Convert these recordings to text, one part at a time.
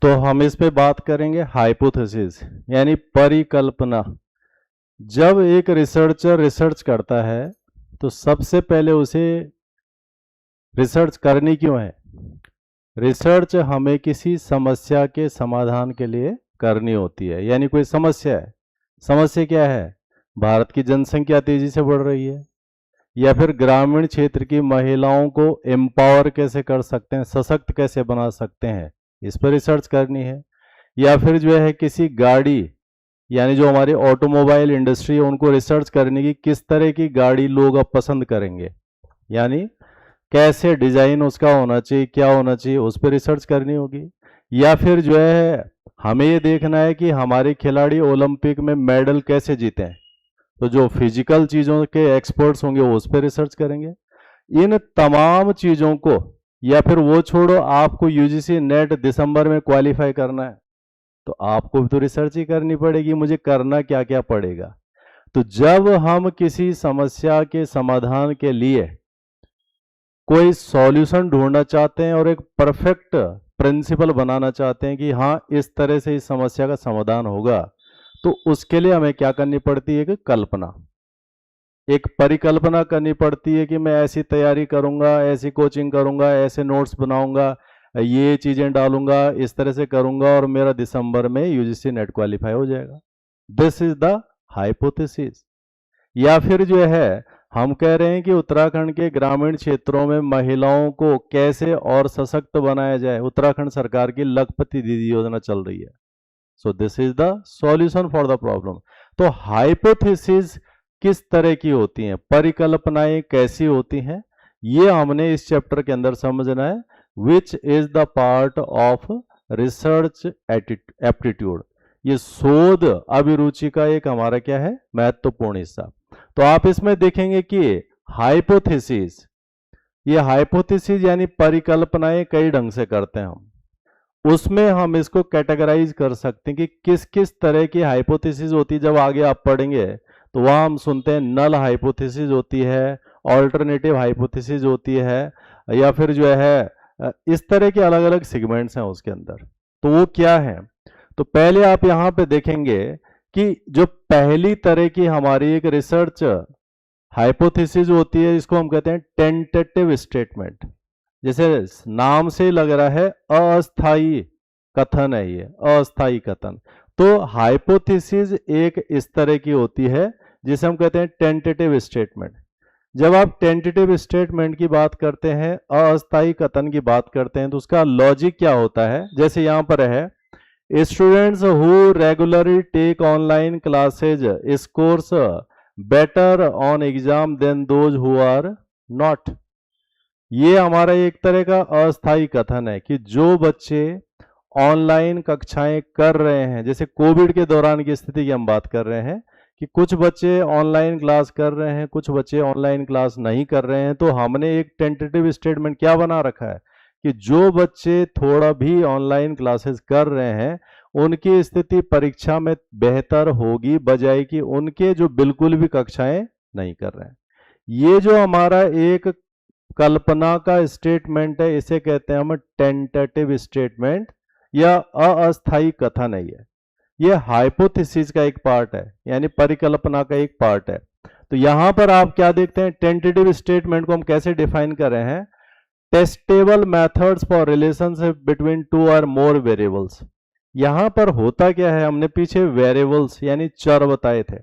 तो हम इस पे बात करेंगे हाइपोथेसिस यानी परिकल्पना। जब एक रिसर्चर रिसर्च करता है तो सबसे पहले उसे रिसर्च करनी क्यों है? रिसर्च हमें किसी समस्या के समाधान के लिए करनी होती है। यानी कोई समस्या है, समस्या क्या है? भारत की जनसंख्या तेजी से बढ़ रही है, या फिर ग्रामीण क्षेत्र की महिलाओं को एम्पावर कैसे कर सकते हैं, सशक्त कैसे बना सकते हैं, इस पर रिसर्च करनी है। या फिर जो है किसी गाड़ी, यानी जो हमारी ऑटोमोबाइल इंडस्ट्री है, उनको रिसर्च करने की किस तरह की गाड़ी लोग अब पसंद करेंगे, यानी कैसे डिजाइन उसका होना चाहिए, क्या होना चाहिए, उस पर रिसर्च करनी होगी। या फिर जो है हमें ये देखना है कि हमारे खिलाड़ी ओलंपिक में मेडल कैसे जीते हैं, तो जो फिजिकल चीज़ों के एक्सपर्ट्स होंगे वो उस पर रिसर्च करेंगे। इन तमाम चीज़ों को, या फिर वो छोड़ो, आपको यूजीसी नेट दिसंबर में क्वालिफाई करना है तो आपको भी तो रिसर्च ही करनी पड़ेगी, मुझे करना क्या क्या पड़ेगा। तो जब हम किसी समस्या के समाधान के लिए कोई सॉल्यूशन ढूंढना चाहते हैं और एक परफेक्ट प्रिंसिपल बनाना चाहते हैं कि हाँ इस तरह से इस समस्या का समाधान होगा, तो उसके लिए हमें क्या करनी पड़ती है? कि कल्पना, एक परिकल्पना करनी पड़ती है कि मैं ऐसी तैयारी करूंगा, ऐसी कोचिंग करूंगा, ऐसे नोट्स बनाऊंगा, ये चीजें डालूंगा, इस तरह से करूंगा और मेरा दिसंबर में यूजीसी नेट क्वालिफाई हो जाएगा। This is the hypothesis. या फिर जो है हम कह रहे हैं कि उत्तराखंड के ग्रामीण क्षेत्रों में महिलाओं को कैसे और सशक्त बनाया जाए, उत्तराखंड सरकार की लखपति दीदी योजना चल रही है। So this is the solution for the problem. तो हाइपोथेसिस किस तरह की होती हैं, परिकल्पनाएं कैसी होती हैं, ये हमने इस चैप्टर के अंदर समझना है। Which is the part of research aptitude, ये शोध अभिरुचि का एक हमारा क्या है? महत्वपूर्ण हिस्सा। तो आप इसमें देखेंगे कि हाइपोथेसिस, ये हाइपोथेसिस यानी परिकल्पनाएं कई ढंग से करते हैं हम, उसमें हम इसको कैटेगराइज कर सकते हैं कि किस किस तरह की हाइपोथेसिस होती है। जब आगे आप पढ़ेंगे तो वहाँ हम सुनते हैं नल हाइपोथेसिस होती है, ऑल्टरनेटिव हाइपोथेसिस होती है, या फिर जो है इस तरह के अलग अलग सेगमेंट्स हैं उसके अंदर। तो वो क्या है? तो पहले आप यहाँ पे देखेंगे कि जो पहली तरह की हमारी एक रिसर्च हाइपोथेसिस होती है, इसको हम कहते हैं टेंटेटिव स्टेटमेंट। जैसे नाम से लग रहा है अस्थाई कथन है, ये अस्थाई कथन। तो हाइपोथेसिस एक इस तरह की होती है जिसे हम कहते हैं टेंटेटिव स्टेटमेंट। जब आप टेंटेटिव स्टेटमेंट की बात करते हैं, अस्थाई कथन की बात करते हैं, तो उसका लॉजिक क्या होता है? जैसे यहां पर है, students who regularly take online classes scores better on exam than those who are not. ये हमारा एक तरह का अस्थाई कथन है कि जो बच्चे ऑनलाइन कक्षाएं कर रहे हैं, जैसे कोविड के दौरान की स्थिति की हम बात कर रहे हैं कि कुछ बच्चे ऑनलाइन क्लास कर रहे हैं, कुछ बच्चे ऑनलाइन क्लास नहीं कर रहे हैं, तो हमने एक टेंटेटिव स्टेटमेंट क्या बना रखा है कि जो बच्चे थोड़ा भी ऑनलाइन क्लासेस कर रहे हैं उनकी स्थिति परीक्षा में बेहतर होगी, बजाय कि उनके जो बिल्कुल भी कक्षाएं नहीं कर रहे हैं। ये जो हमारा एक कल्पना का स्टेटमेंट है, इसे कहते हैं हम टेंटेटिव स्टेटमेंट या अस्थाई कथन है। ये हाइपोथेसिस का एक पार्ट है, यानी परिकल्पना का एक पार्ट है। तो यहां पर आप क्या देखते हैं? टेंटेटिव स्टेटमेंट को हम कैसे डिफाइन कर रहे हैं? Testable methods for relationship between two और मोर वेरिएबल्स। यहां पर होता क्या है, हमने पीछे वेरिएबल्स यानी चर बताए थे।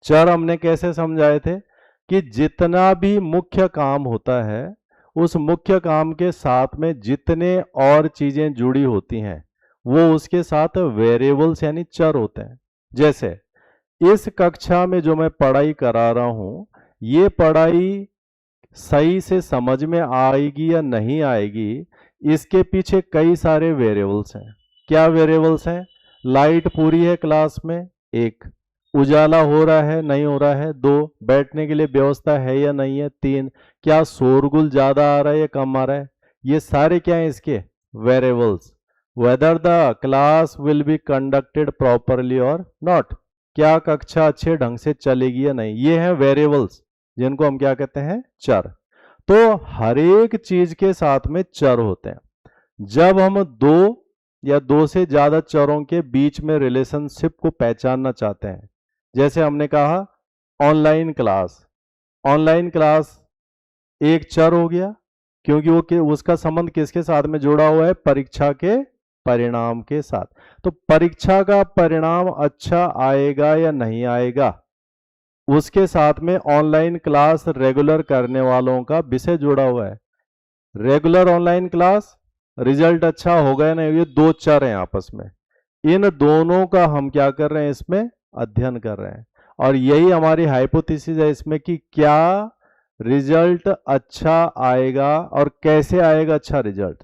चर हमने कैसे समझाए थे कि जितना भी मुख्य काम होता है उस मुख्य काम के साथ में जितने और चीजें जुड़ी होती हैं वो उसके साथ वेरिएबल्स यानी चर होते हैं। जैसे इस कक्षा में जो मैं पढ़ाई करा रहा हूं, ये पढ़ाई सही से समझ में आएगी या नहीं आएगी, इसके पीछे कई सारे वेरिएबल्स हैं। क्या वेरिएबल्स हैं? लाइट पूरी है क्लास में, एक। उजाला हो रहा है नहीं हो रहा है, दो। बैठने के लिए व्यवस्था है या नहीं है, तीन। क्या शोरगुल ज्यादा आ रहा है या कम आ रहा है, ये सारे क्या है इसके? Variables. Whether the class will be conducted properly और नॉट, क्या कक्षा अच्छे ढंग से चलेगी या नहीं, ये हैं वेरिएबल्स जिनको हम क्या कहते हैं? चर। तो हर एक चीज के साथ में चर होते हैं। जब हम दो या दो से ज्यादा चरों के बीच में रिलेशनशिप को पहचानना चाहते हैं। जैसे हमने कहा ऑनलाइन क्लास, ऑनलाइन क्लास एक चर हो गया क्योंकि उसका संबंध किसके साथ में जुड़ा हुआ है, परीक्षा के परिणाम के साथ। तो परीक्षा का परिणाम अच्छा आएगा या नहीं आएगा, उसके साथ में ऑनलाइन क्लास रेगुलर करने वालों का विषय जुड़ा हुआ है। रेगुलर ऑनलाइन क्लास, रिजल्ट अच्छा होगा या नहीं, ये दो चर हैं आपस में। इन दोनों का हम क्या कर रहे हैं, इसमें अध्ययन कर रहे हैं। और यही हमारी हाइपोथेसिस है इसमें कि क्या रिजल्ट अच्छा आएगा और कैसे आएगा अच्छा रिजल्ट,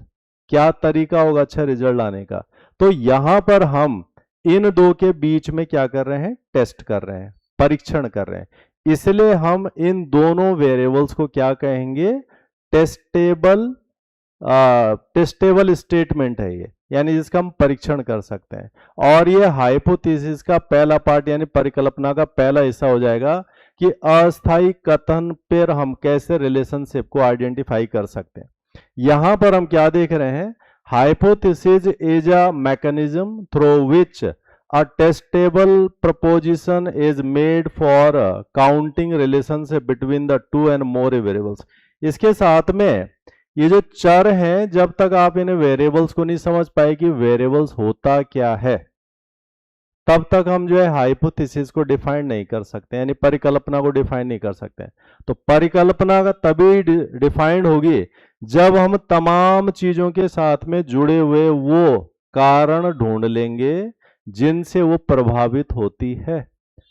क्या तरीका होगा अच्छा रिजल्ट आने का। तो यहां पर हम इन दो के बीच में क्या कर रहे हैं, टेस्ट कर रहे हैं, परीक्षण कर रहे हैं। इसलिए हम इन दोनों वेरिएबल्स को क्या कहेंगे, टेस्टेबल स्टेटमेंट है ये, यानी जिसका हम परीक्षण कर सकते हैं। और ये हाइपोथेसिस का पहला पार्ट यानी परिकल्पना का पहला हिस्सा हो जाएगा कि अस्थायी कथन पर हम कैसे रिलेशनशिप को आइडेंटिफाई कर सकते हैं। यहां पर हम क्या देख रहे हैं, hypothesis is a mechanism through which a testable preposition is made for counting relationship between the two and more variables. इसके साथ में ये जो चर हैं, जब तक आप इन्हें वेरिएबल्स को नहीं समझ पाए कि वेरिएबल्स होता क्या है, तब तक हम जो है हाइपोथेसिस को डिफाइन नहीं कर सकते, यानी परिकल्पना को डिफाइन नहीं कर सकते। तो परिकल्पना का तभी डिफाइंड होगी जब हम तमाम चीजों के साथ में जुड़े हुए वो कारण ढूंढ लेंगे जिनसे वो प्रभावित होती है,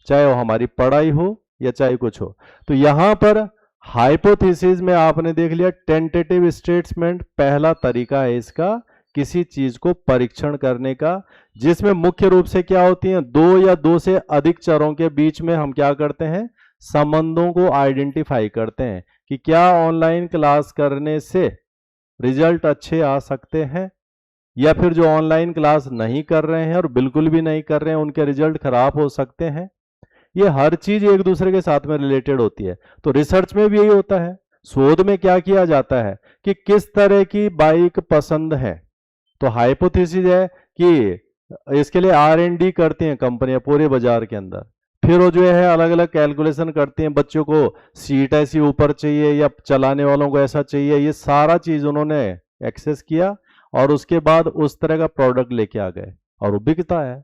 चाहे वो हमारी पढ़ाई हो या चाहे कुछ हो। तो यहां पर हाइपोथेसिस में आपने देख लिया टेंटेटिव स्टेटमेंट पहला तरीका है इसका किसी चीज को परीक्षण करने का, जिसमें मुख्य रूप से क्या होती है, दो या दो से अधिक चरों के बीच में हम क्या करते हैं, संबंधों को आइडेंटिफाई करते हैं कि क्या ऑनलाइन क्लास करने से रिजल्ट अच्छे आ सकते हैं, या फिर जो ऑनलाइन क्लास नहीं कर रहे हैं और बिल्कुल भी नहीं कर रहे हैं उनके रिजल्ट खराब हो सकते हैं। ये हर चीज एक दूसरे के साथ में रिलेटेड होती है। तो रिसर्च में भी यही होता है। शोध में क्या किया जाता है कि किस तरह की बाइक पसंद है, तो हाइपोथेसिस है कि इसके लिए R&D करती हैं कंपनियां पूरे बाजार के अंदर। फिर वो जो है अलग अलग कैलकुलेशन करती हैं, बच्चों को सीट ऐसी ऊपर चाहिए या चलाने वालों को ऐसा चाहिए, ये सारा चीज उन्होंने एक्सेस किया और उसके बाद उस तरह का प्रोडक्ट लेके आ गए और वो बिकता है।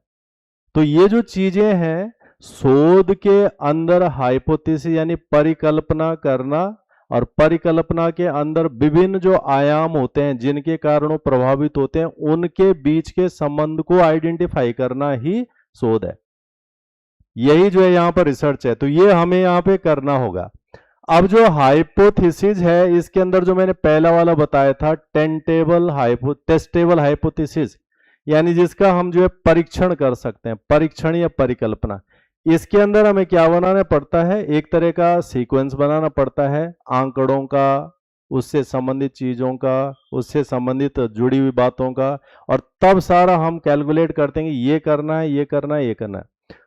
तो ये जो चीजें हैं शोध के अंदर हाइपोथेसिस यानी परिकल्पना करना, और परिकल्पना के अंदर विभिन्न जो आयाम होते हैं जिनके कारण वो प्रभावित होते हैं उनके बीच के संबंध को आइडेंटिफाई करना ही शोध है। यही जो है यहाँ पर रिसर्च है। तो ये हमें यहाँ पे करना होगा। अब जो हाइपोथेसिस है इसके अंदर जो मैंने पहला वाला बताया था टेस्टेबल हाइपोथेसिस, यानी जिसका हम जो है परीक्षण कर सकते हैं, परीक्षण या परिकल्पना। इसके अंदर हमें क्या बनाना पड़ता है, एक तरह का सीक्वेंस बनाना पड़ता है आंकड़ों का, उससे संबंधित चीजों का, उससे संबंधित जुड़ी हुई बातों का, और तब सारा हम कैलकुलेट करते हैं कि ये करना है, ये करना है, ये करना है।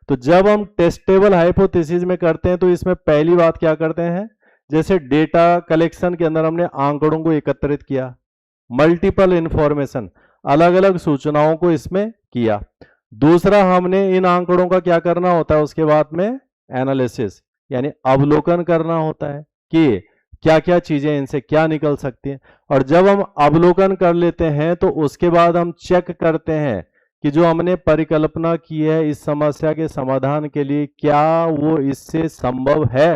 तो जब हम टेस्टेबल हाइपोथेसिस में करते हैं तो इसमें पहली बात क्या करते हैं, जैसे डेटा कलेक्शन के अंदर हमने आंकड़ों को एकत्रित किया, मल्टीपल इंफॉर्मेशन, अलग अलग सूचनाओं को इसमें किया। दूसरा हमने इन आंकड़ों का क्या करना होता है, उसके बाद में एनालिसिस यानी अवलोकन करना होता है कि क्या क्या चीजें इनसे क्या निकल सकती हैं। और जब हम अवलोकन कर लेते हैं तो उसके बाद हम चेक करते हैं कि जो हमने परिकल्पना की है इस समस्या के समाधान के लिए क्या वो इससे संभव है।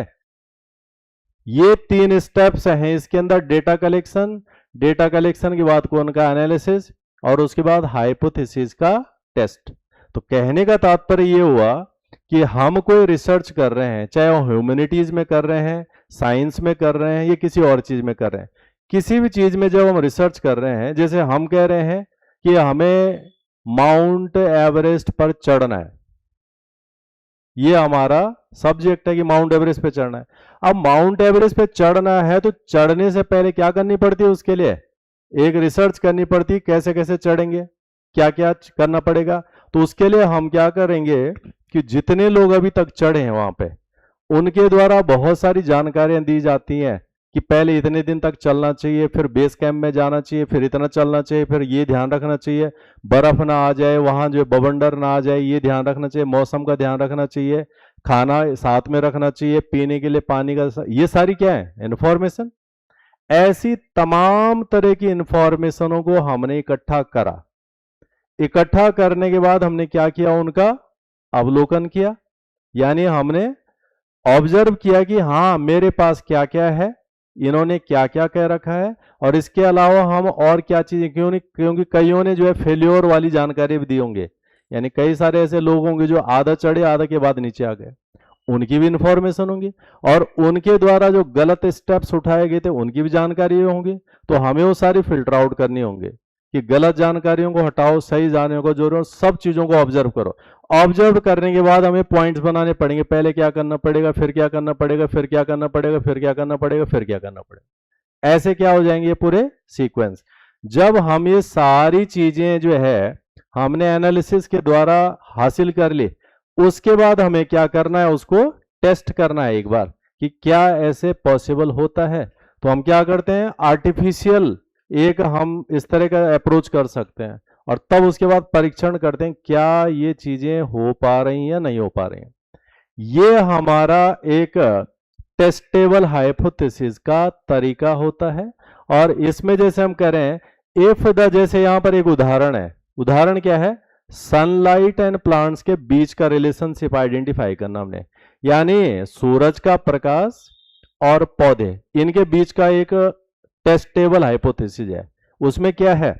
ये 3 स्टेप्स हैं इसके अंदर, डेटा कलेक्शन के बाद कौन का एनालिसिस और उसके बाद हाइपोथेसिस का टेस्ट। तो कहने का तात्पर्य ये हुआ कि हम कोई रिसर्च कर रहे हैं, चाहे वो ह्यूमैनिटीज में कर रहे हैं, साइंस में कर रहे हैं या किसी और चीज में कर रहे हैं, किसी भी चीज में जब हम रिसर्च कर रहे हैं, जैसे हम कह रहे हैं कि हमें माउंट एवरेस्ट पर चढ़ना है, ये हमारा सब्जेक्ट है कि माउंट एवरेस्ट पे चढ़ना है। अब माउंट एवरेस्ट पे चढ़ना है तो चढ़ने से पहले क्या करनी पड़ती है, उसके लिए एक रिसर्च करनी पड़ती है, कैसे कैसे चढ़ेंगे, क्या क्या करना पड़ेगा। तो उसके लिए हम क्या करेंगे कि जितने लोग अभी तक चढ़े हैं वहां पे उनके द्वारा बहुत सारी जानकारियां दी जाती हैं कि पहले इतने दिन तक चलना चाहिए, फिर बेस कैंप में जाना चाहिए, फिर इतना चलना चाहिए, फिर ये ध्यान रखना चाहिए बर्फ ना आ जाए, वहां जो बवंडर ना आ जाए, ये ध्यान रखना चाहिए, मौसम का ध्यान रखना चाहिए, खाना साथ में रखना चाहिए, पीने के लिए पानी का, ये सारी क्या है इंफॉर्मेशन। ऐसी तमाम तरह की इंफॉर्मेशनों को हमने इकट्ठा करा। इकट्ठा करने के बाद हमने क्या किया, उनका अवलोकन किया, यानी हमने ऑब्जर्व किया कि हाँ मेरे पास क्या क्या है, इन्होंने क्या क्या कह रखा है, और इसके अलावा हम और क्या चीजें, क्यों नहीं, क्योंकि कईयों ने जो है फेल्योर वाली जानकारी भी दी होंगे, यानी कई सारे ऐसे लोग होंगे जो आधा चढ़े आधा के बाद नीचे आ गए, उनकी भी इंफॉर्मेशन होंगी, और उनके द्वारा जो गलत स्टेप्स उठाए गए थे उनकी भी जानकारी होंगी। तो हमें वो सारी फिल्टर आउट करनी होंगे कि गलत जानकारियों को हटाओ, सही जानने को जोड़ो, सब चीजों को ऑब्जर्व करो। ऑब्जर्व करने के बाद हमें पॉइंट्स बनाने पड़ेंगे, पहले क्या करना पड़ेगा, फिर क्या करना पड़ेगा, फिर क्या करना पड़ेगा, फिर क्या करना पड़ेगा, फिर क्या करना पड़ेगा, ऐसे क्या हो जाएंगे ये पूरे सीक्वेंस। जब हम ये सारी चीजें जो है हमने एनालिसिस के द्वारा हासिल कर ली, उसके बाद हमें क्या करना है, उसको टेस्ट करना है एक बार कि क्या ऐसे पॉसिबल होता है। तो हम क्या करते हैं, आर्टिफिशियल एक हम इस तरह का अप्रोच कर सकते हैं, और तब उसके बाद परीक्षण करते हैं क्या ये चीजें हो पा रही हैं या नहीं हो पा रही हैं। ये हमारा एक टेस्टेबल हाइपोथेसिस का तरीका होता है। और इसमें जैसे हम कह रहे हैं इफ द, जैसे यहां पर एक उदाहरण है, उदाहरण क्या है, सनलाइट एंड प्लांट्स के बीच का रिलेशनशिप आइडेंटिफाई करना हमने, यानी सूरज का प्रकाश और पौधे, इनके बीच का एक टेस्टेबल हाइपोथेसिस है। उसमें क्या है,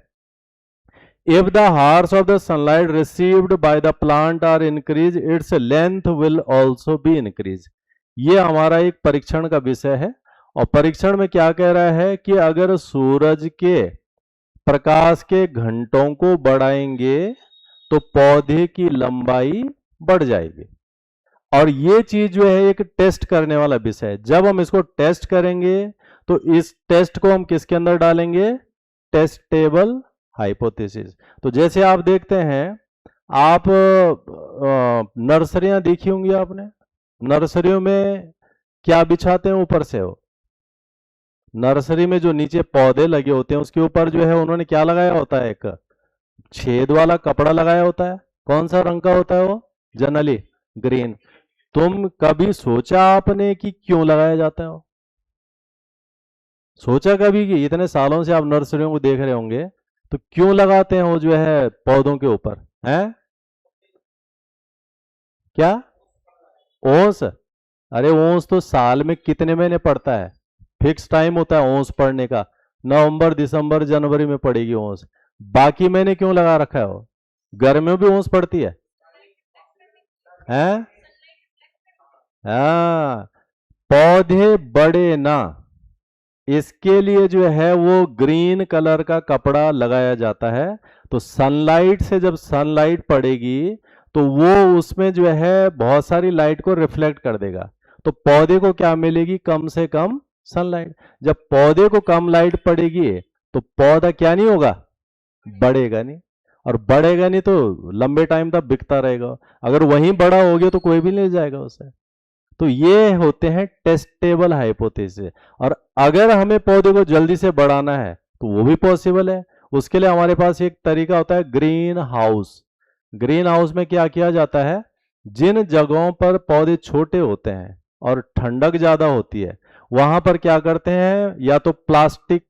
if the hours of the sunlight received by the plant are increased, its length will also be increased। ये हमारा एक परीक्षण का विषय है, और परीक्षण में क्या कह रहा है कि अगर सूरज के प्रकाश के घंटों को बढ़ाएंगे तो पौधे की लंबाई बढ़ जाएगी। और ये चीज जो है एक टेस्ट करने वाला विषय है। जब हम इसको टेस्ट करेंगे तो इस टेस्ट को हम किसके अंदर डालेंगे, टेस्टेबल हाइपोथेसिस। तो जैसे आप देखते हैं, आप नर्सरियां देखी होंगी आपने, नर्सरियों में क्या बिछाते हैं ऊपर से, वो नर्सरी में जो नीचे पौधे लगे होते हैं उसके ऊपर जो है उन्होंने क्या लगाया होता है, एक छेद वाला कपड़ा लगाया होता है। कौन सा रंग का होता है वो, जनरली ग्रीन। तुम कभी सोचा आपने कि क्यों लगाया जाता है वो, सोचा कभी कि इतने सालों से आप नर्सरियों को देख रहे होंगे, तो क्यों लगाते हैं वो जो है पौधों के ऊपर, है क्या, ओस। अरे ओस तो साल में कितने महीने पड़ता है, फिक्स टाइम होता है ओस पड़ने का, नवंबर दिसंबर जनवरी में पड़ेगी ओस, बाकी महीने क्यों लगा रखा है वो, गर्मियों भी ओस पड़ती है, हैं? हाँ, पौधे बड़े ना, इसके लिए जो है वो ग्रीन कलर का कपड़ा लगाया जाता है। तो सनलाइट से जब सनलाइट पड़ेगी तो वो उसमें जो है बहुत सारी लाइट को रिफ्लेक्ट कर देगा, तो पौधे को क्या मिलेगी, कम से कम सनलाइट। जब पौधे को कम लाइट पड़ेगी तो पौधा क्या नहीं होगा, बढ़ेगा नहीं, और बढ़ेगा नहीं तो लंबे टाइम तक बिकता रहेगा, अगर वहीं बड़ा हो गया तो कोई भी ले जाएगा उसे। तो ये होते हैं टेस्टेबल हाइपोथेसिस। और अगर हमें पौधे को जल्दी से बढ़ाना है तो वो भी पॉसिबल है। उसके लिए हमारे पास एक तरीका होता है ग्रीन हाउस। ग्रीन हाउस में क्या किया जाता है, जिन जगहों पर पौधे छोटे होते हैं और ठंडक ज्यादा होती है वहां पर क्या करते हैं, या तो प्लास्टिक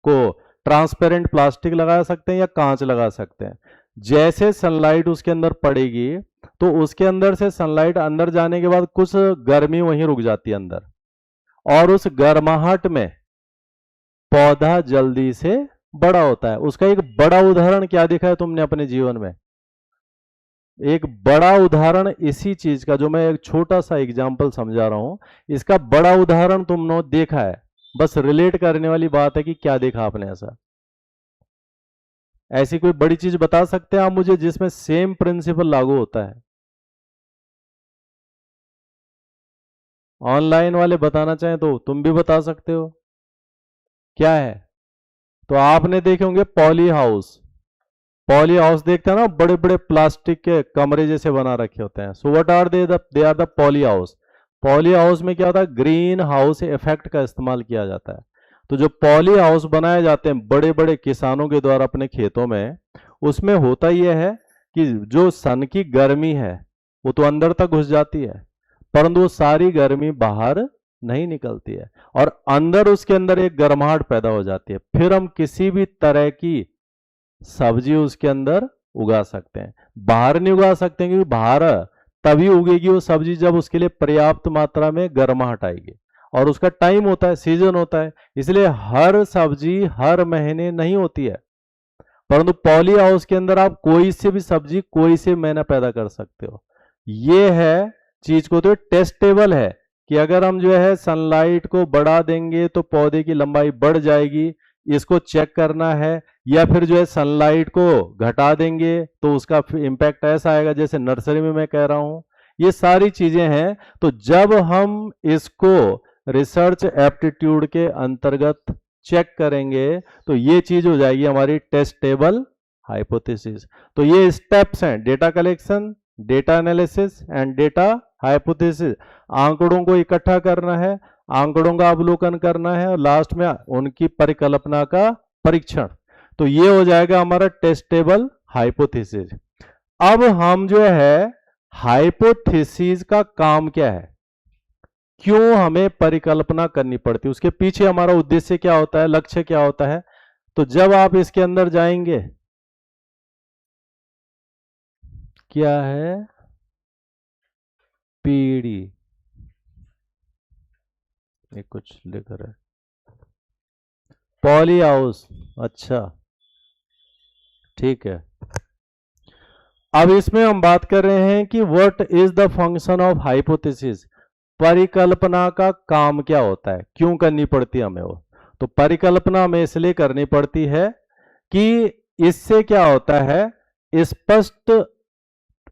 को, ट्रांसपेरेंट प्लास्टिक लगा सकते हैं या कांच लगा सकते हैं। जैसे सनलाइट उसके अंदर पड़ेगी तो उसके अंदर से सनलाइट अंदर जाने के बाद कुछ गर्मी वहीं रुक जाती है अंदर, और उस गर्माहट में पौधा जल्दी से बड़ा होता है। उसका एक बड़ा उदाहरण क्या देखा है तुमने अपने जीवन में, एक बड़ा उदाहरण इसी चीज का, जो मैं एक छोटा सा एग्जांपल समझा रहा हूं, इसका बड़ा उदाहरण तुमने देखा है। बस रिलेट करने वाली बात है कि क्या देखा आपने ऐसा, ऐसी कोई बड़ी चीज बता सकते हैं आप मुझे जिसमें सेम प्रिंसिपल लागू होता है। ऑनलाइन वाले बताना चाहें तो तुम भी बता सकते हो, क्या है। तो आपने देखे होंगे पॉली हाउस, पॉली हाउस देखते हैं ना, बड़े बड़े प्लास्टिक के कमरे जैसे बना रखे होते हैं। So what are they are the poly house. Poly house में क्या होता है, ग्रीन हाउस इफेक्ट का इस्तेमाल किया जाता है। तो जो पॉली हाउस बनाए जाते हैं बड़े बड़े किसानों के द्वारा अपने खेतों में, उसमें होता यह है कि जो सन की गर्मी है वो तो अंदर तक घुस जाती है, परंतु वो सारी गर्मी बाहर नहीं निकलती है और अंदर उसके अंदर एक गर्माहट पैदा हो जाती है। फिर हम किसी भी तरह की सब्जी उसके अंदर उगा सकते हैं। बाहर नहीं उगा सकते क्योंकि बाहर तभी उगेगी वो सब्जी जब उसके लिए पर्याप्त मात्रा में गर्माहट आएगी, और उसका टाइम होता है, सीजन होता है। इसलिए हर सब्जी हर महीने नहीं होती है, परंतु पॉली हाउस के अंदर आप कोई से भी सब्जी कोई से महीना पैदा कर सकते हो। ये है चीज को तो टेस्टेबल है कि अगर हम जो है सनलाइट को बढ़ा देंगे तो पौधे की लंबाई बढ़ जाएगी, इसको चेक करना है। या फिर जो है सनलाइट को घटा देंगे तो उसका इम्पैक्ट ऐसा आएगा जैसे नर्सरी में मैं कह रहा हूं। ये सारी चीजें हैं। तो जब हम इसको रिसर्च एप्टीट्यूड के अंतर्गत चेक करेंगे तो ये चीज हो जाएगी हमारी टेस्टेबल हाइपोथेसिस। तो ये स्टेप्स हैं, data collection, data analysis and data hypothesis. आंकड़ों को इकट्ठा करना है, आंकड़ों का अवलोकन करना है और लास्ट में उनकी परिकल्पना का परीक्षण। तो ये हो जाएगा हमारा टेस्टेबल हाइपोथेसिस। अब हम जो है हाइपोथेसिस का काम क्या है, क्यों हमें परिकल्पना करनी पड़ती है, उसके पीछे हमारा उद्देश्य क्या होता है, लक्ष्य क्या होता है। तो जब आप इसके अंदर जाएंगे, क्या है पीढ़ी, ये कुछ लेकर है पॉली हाउस, अच्छा ठीक है। अब इसमें हम बात कर रहे हैं कि what is the function of hypothesis, परिकल्पना का काम क्या होता है, क्यों करनी पड़ती है हमें वो। तो परिकल्पना हमें इसलिए करनी पड़ती है कि इससे क्या होता है,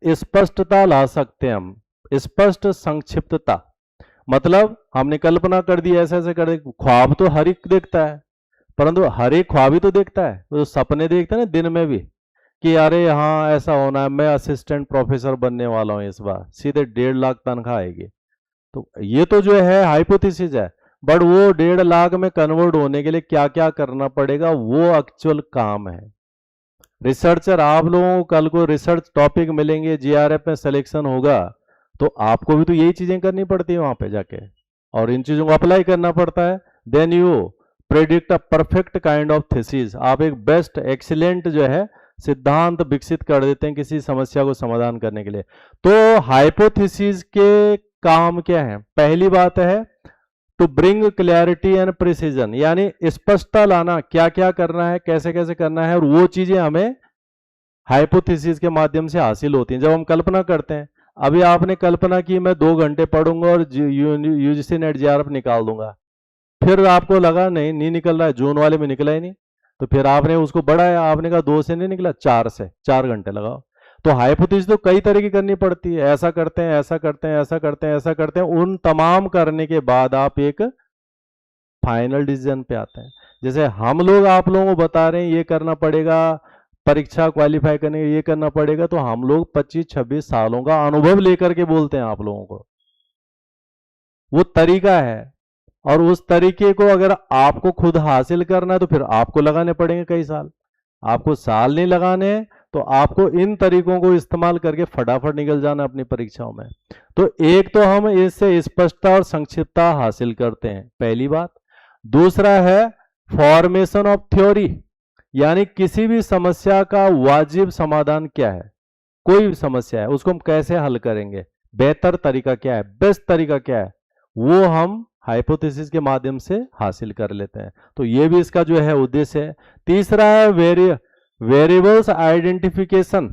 स्पष्टता ला सकते हैं हम, स्पष्ट संक्षिप्तता। मतलब हमने कल्पना कर दी, ऐसे ऐसे कर दी, ख्वाब तो हर एक देखता है, परंतु हर एक ख्वाब ही तो देखता है, वो सपने देखते हैं ना दिन में भी कि अरे हाँ ऐसा होना है, मैं असिस्टेंट प्रोफेसर बनने वाला हूँ इस बार, सीधे 1.5 लाख तनख्वाह आएगी। तो ये तो जो है हाइपोथेसिस है, बट वो 1.5 लाख में कन्वर्ट होने के लिए क्या क्या करना पड़ेगा वो एक्चुअल काम है। रिसर्चर आप लोगों को कल को रिसर्च टॉपिक मिलेंगे, जीआरएफ में सिलेक्शन होगा, तो आपको भी तो यही चीजें करनी पड़ती है वहां पे जाके, और इन चीजों को अप्लाई करना पड़ता है। Then you predict a perfect kind of thesis, आप एक बेस्ट एक्सीलेंट जो है सिद्धांत विकसित कर देते हैं किसी समस्या को समाधान करने के लिए। तो हाइपोथेसिस के काम क्या है, पहली बात है to bring clarity and precision, यानी स्पष्टता लाना, क्या क्या करना है, कैसे कैसे करना है, और वो चीजें हमें हाइपोथेसिस के माध्यम से हासिल होती हैं जब हम कल्पना करते हैं। अभी आपने कल्पना की मैं 2 घंटे पढ़ूंगा और यूजीसी नेट जीआरएफ निकाल दूंगा, फिर आपको लगा नहीं नहीं निकल रहा है, जून वाले में निकला ही नहीं, तो फिर आपने उसको बढ़ाया, आपने कहा 2 से नहीं निकला, 4 से, 4 घंटे लगाओ। तो हाइपोथेसिस तो कई तरह की करनी पड़ती है, ऐसा करते हैं, ऐसा करते हैं, ऐसा करते हैं, ऐसा करते हैं, उन तमाम करने के बाद आप एक फाइनल डिसीजन पे आते हैं। जैसे हम लोग आप लोगों को बता रहे हैं ये करना पड़ेगा, परीक्षा क्वालिफाई करने के लिए ये करना पड़ेगा, तो हम लोग 25-26 सालों का अनुभव लेकर के बोलते हैं आप लोगों को, वो तरीका है। और उस तरीके को अगर आपको खुद हासिल करना है तो फिर आपको लगाने पड़ेंगे कई साल। आपको साल नहीं लगाने, तो आपको इन तरीकों को इस्तेमाल करके फटाफट निकल जाना अपनी परीक्षाओं में। तो एक तो हम इससे स्पष्टता और संक्षिप्तता हासिल करते हैं, पहली बात। दूसरा है फॉर्मेशन ऑफ थ्योरी, यानी किसी भी समस्या का वाजिब समाधान क्या है, कोई भी समस्या है उसको हम कैसे हल करेंगे, बेहतर तरीका क्या है, बेस्ट तरीका क्या है, वो हम हाइपोथेसिस के माध्यम से हासिल कर लेते हैं। तो ये भी इसका जो है उद्देश्य है। तीसरा है वेरिएबल्स आइडेंटिफिकेशन,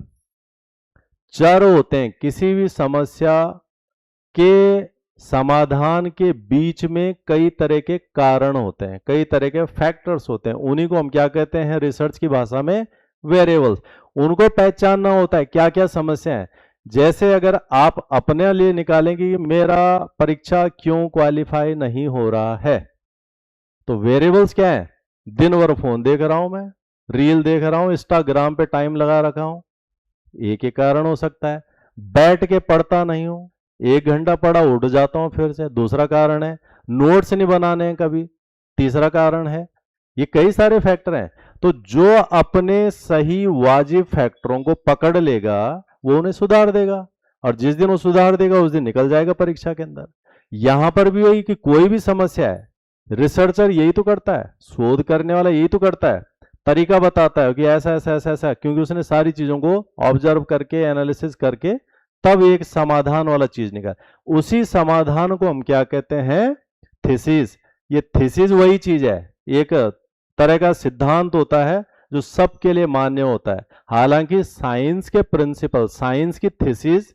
चर होते हैं किसी भी समस्या के समाधान के बीच में कई तरह के कारण होते हैं, कई तरह के फैक्टर्स होते हैं, उन्हीं को हम क्या कहते हैं रिसर्च की भाषा में वेरिएबल्स। उनको पहचानना होता है क्या क्या समस्या है। जैसे अगर आप अपने लिए निकालेंगे कि मेरा परीक्षा क्यों क्वालिफाई नहीं हो रहा है, तो वेरिएबल्स क्या है, दिन भर फोन देख रहा हूं मैं, रील देख रहा हूं, इंस्टाग्राम पे टाइम लगा रखा हूं, एक ही कारण हो सकता है। बैठ के पढ़ता नहीं हूं, 1 घंटा पढ़ा उठ जाता हूं फिर से, दूसरा कारण है। नोट्स नहीं बनाने हैं कभी, तीसरा कारण है। ये कई सारे फैक्टर हैं। तो जो अपने सही वाजिब फैक्टरों को पकड़ लेगा वो उन्हें सुधार देगा, और जिस दिन वो सुधार देगा उस दिन निकल जाएगा परीक्षा के अंदर। यहां पर भी वही कि कोई भी समस्या है, रिसर्चर यही तो करता है, शोध करने वाला यही तो करता है, तरीका बताता है कि ऐसा ऐसा ऐसा ऐसा, क्योंकि उसने सारी चीजों को ऑब्जर्व करके एनालिसिस करके तब एक समाधान वाला चीज निकाल। उसी समाधान को हम क्या कहते हैं? थीसिस। ये थीसिस वही चीज है, एक तरह का सिद्धांत होता है जो सबके लिए मान्य होता है। हालांकि साइंस के प्रिंसिपल, साइंस की थीसिस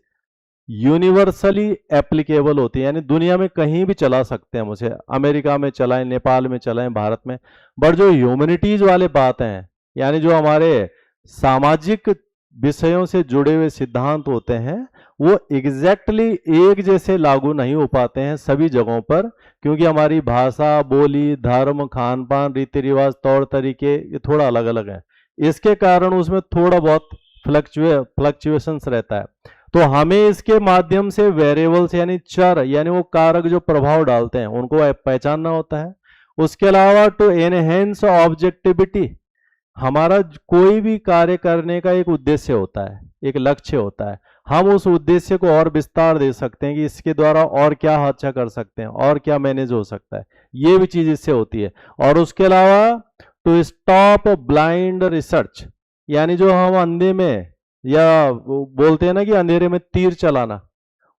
यूनिवर्सली एप्लीकेबल होती है, यानी दुनिया में कहीं भी चला सकते हैं उसे, अमेरिका में चलाएं, नेपाल में चलाएं, भारत में। बट जो ह्यूमैनिटीज वाले बात हैं, यानी जो हमारे सामाजिक विषयों से जुड़े हुए सिद्धांत होते हैं, वो एग्जैक्टली एक जैसे लागू नहीं हो पाते हैं सभी जगहों पर, क्योंकि हमारी भाषा, बोली, धर्म, खान पान, रीति रिवाज, तौर तरीके ये थोड़ा अलग अलग है। इसके कारण उसमें थोड़ा बहुत फ्लक्चुएशंस रहता है। तो हमें इसके माध्यम से वेरिएबल्स यानी चर, यानी वो कारक जो प्रभाव डालते हैं, उनको पहचानना होता है। उसके अलावा टू एनहेंस ऑब्जेक्टिविटी, हमारा कोई भी कार्य करने का एक उद्देश्य होता है, एक लक्ष्य होता है। हम उस उद्देश्य को और विस्तार दे सकते हैं कि इसके द्वारा और क्या अच्छा कर सकते हैं, और क्या मैनेज हो सकता है, ये भी चीज इससे होती है। और उसके अलावा टू स्टॉप ब्लाइंड रिसर्च, यानी जो हम अंधे में, या बोलते हैं ना कि अंधेरे में तीर चलाना,